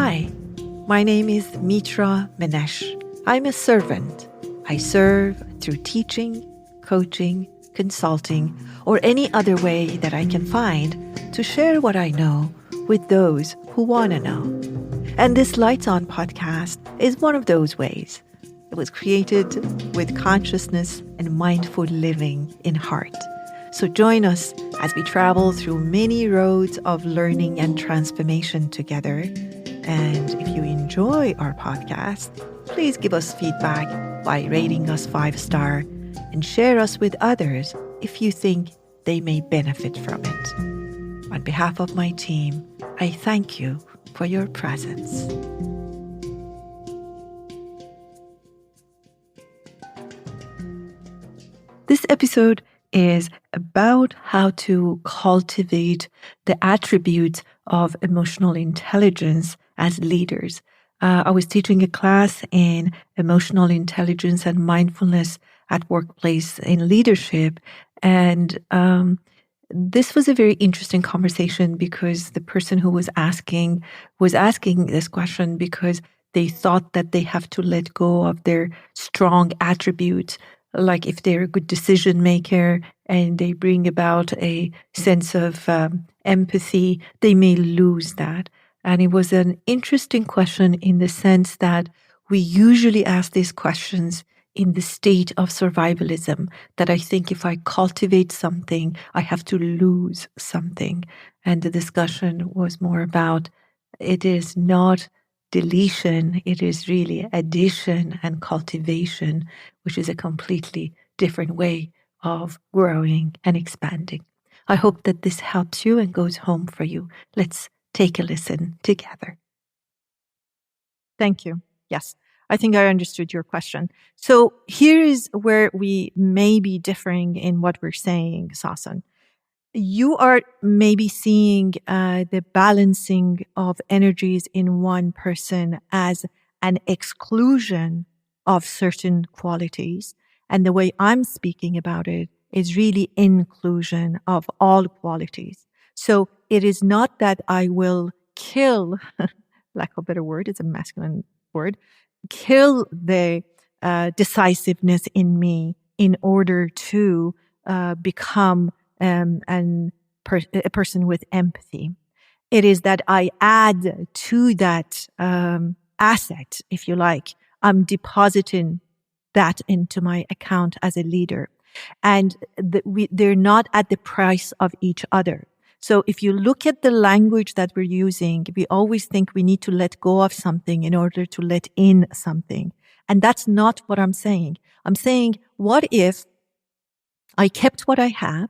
Hi, my name is Mitra Manesh. I'm a servant. I serve through teaching, coaching, consulting, or any other way that I can find to share what I know with those who want to know. And this Lights On podcast is one of those ways. It was created with consciousness and mindful living in heart. So join us as we travel through many roads of learning and transformation together. And if you enjoy our podcast, please give us feedback by rating us 5-star and share us with others if you think they may benefit from it. On behalf of my team, I thank you for your presence. This episode is about how to cultivate the attributes of emotional intelligence as leaders. I was teaching a class in emotional intelligence and mindfulness at workplace in leadership. And this was a very interesting conversation because the person who was asking this question because they thought that they have to let go of their strong attributes, like if they're a good decision maker and they bring about a sense of empathy, they may lose that. And it was an interesting question in the sense that we usually ask these questions in the state of survivalism, that I think if I cultivate something, I have to lose something. And the discussion was more about it is not deletion, it is really addition and cultivation, which is a completely different way of growing and expanding. I hope that this helps you and goes home for you. Let's take a listen together. Thank you. Yes, I think I understood your question. So here is where we may be differing in what we're saying, Sasan. You are maybe seeing the balancing of energies in one person as an exclusion of certain qualities. And the way I'm speaking about it is really inclusion of all qualities. So it is not that I will kill, lack of a better word, it's a masculine word, kill the decisiveness in me in order to become a person with empathy. It is that I add to that asset, if you like. I'm depositing that into my account as a leader. And they're not at the price of each other. So if you look at the language that we're using, we always think we need to let go of something in order to let in something. And that's not what I'm saying. I'm saying, what if I kept what I have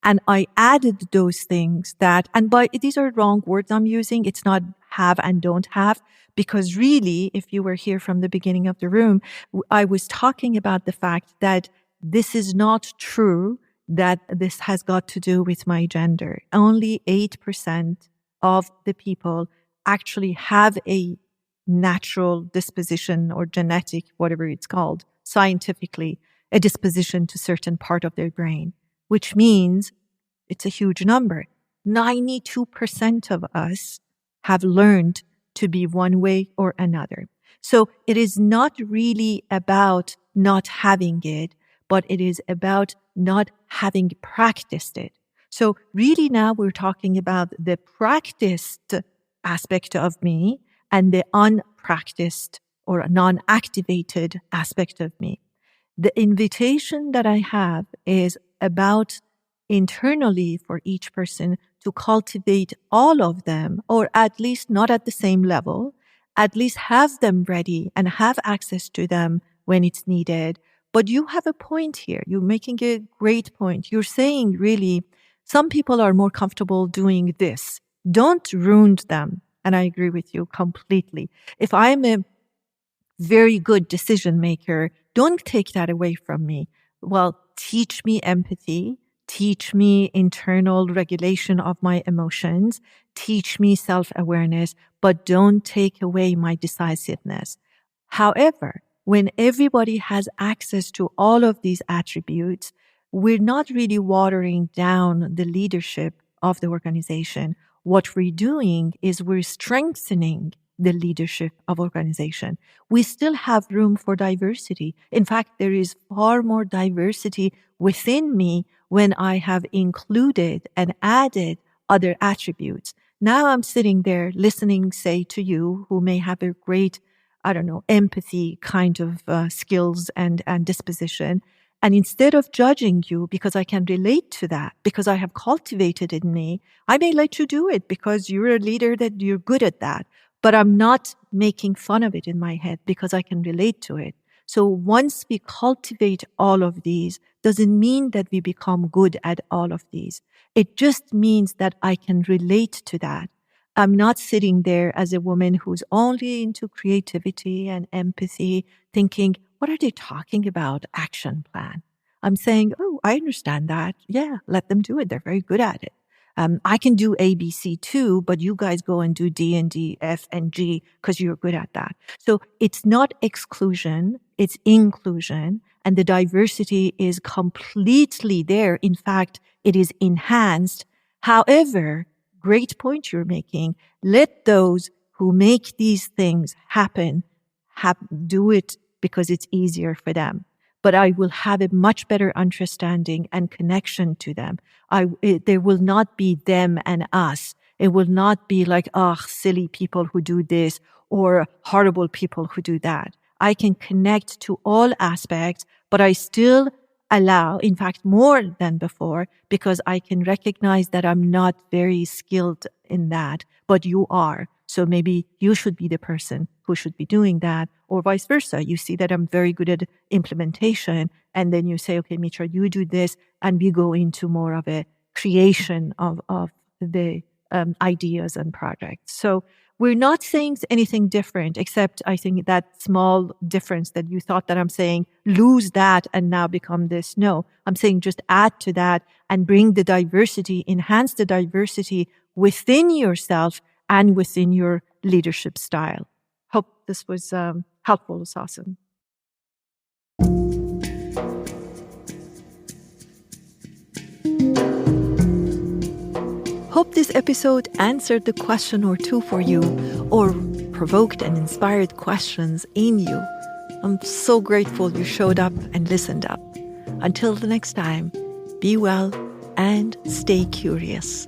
and I added those things these are wrong words I'm using. It's not have and don't have, because really, if you were here from the beginning of the room, I was talking about the fact that this is not true, that this has got to do with my gender. Only 8% of the people actually have a natural disposition or genetic, whatever it's called, scientifically, a disposition to certain part of their brain, which means it's a huge number. 92% of us have learned to be one way or another. So it is not really about not having it, but it is about not having practiced it. So really now we're talking about the practiced aspect of me and the unpracticed or non-activated aspect of me. The invitation that I have is about internally for each person to cultivate all of them, or at least not at the same level, at least have them ready and have access to them when it's needed. But you have a point here. You're making a great point. You're saying really, some people are more comfortable doing this. Don't ruin them. And I agree with you completely. If I'm a very good decision maker, don't take that away from me. Well, teach me empathy, teach me internal regulation of my emotions, teach me self-awareness, but don't take away my decisiveness. However, when everybody has access to all of these attributes, we're not really watering down the leadership of the organization. What we're doing is we're strengthening the leadership of organization. We still have room for diversity. In fact, there is far more diversity within me when I have included and added other attributes. Now I'm sitting there listening, say, to you who may have a great, empathy kind of skills and disposition. And instead of judging you because I can relate to that, because I have cultivated in me, I may let you do it because you're a leader that you're good at that. But I'm not making fun of it in my head because I can relate to it. So once we cultivate all of these, doesn't mean that we become good at all of these. It just means that I can relate to that. I'm not sitting there as a woman who's only into creativity and empathy, thinking, what are they talking about? Action plan. I'm saying, oh, I understand that. Yeah, let them do it. They're very good at it. I can do A, B, C too, but you guys go and do D and D, F and G because you're good at that. So it's not exclusion, it's inclusion, and the diversity is completely there. In fact, it is enhanced. However, great point you're making. Let those who make these things happen do it because it's easier for them. But I will have a much better understanding and connection to them. There will not be them and us. It will not be like, silly people who do this or horrible people who do that. I can connect to all aspects, but I still allow, in fact, more than before, because I can recognize that I'm not very skilled in that, but you are. So maybe you should be the person who should be doing that, or vice versa. You see that I'm very good at implementation, and then you say, okay, Mitra, you do this, and we go into more of a creation of the ideas and projects. So we're not saying anything different, except I think that small difference that you thought that I'm saying, lose that and now become this. No, I'm saying just add to that and bring the diversity, enhance the diversity within yourself and within your leadership style. Hope this was helpful, Sasan. Hope this episode answered the question or two for you, or provoked and inspired questions in you. I'm so grateful you showed up and listened up. Until the next time, be well and stay curious.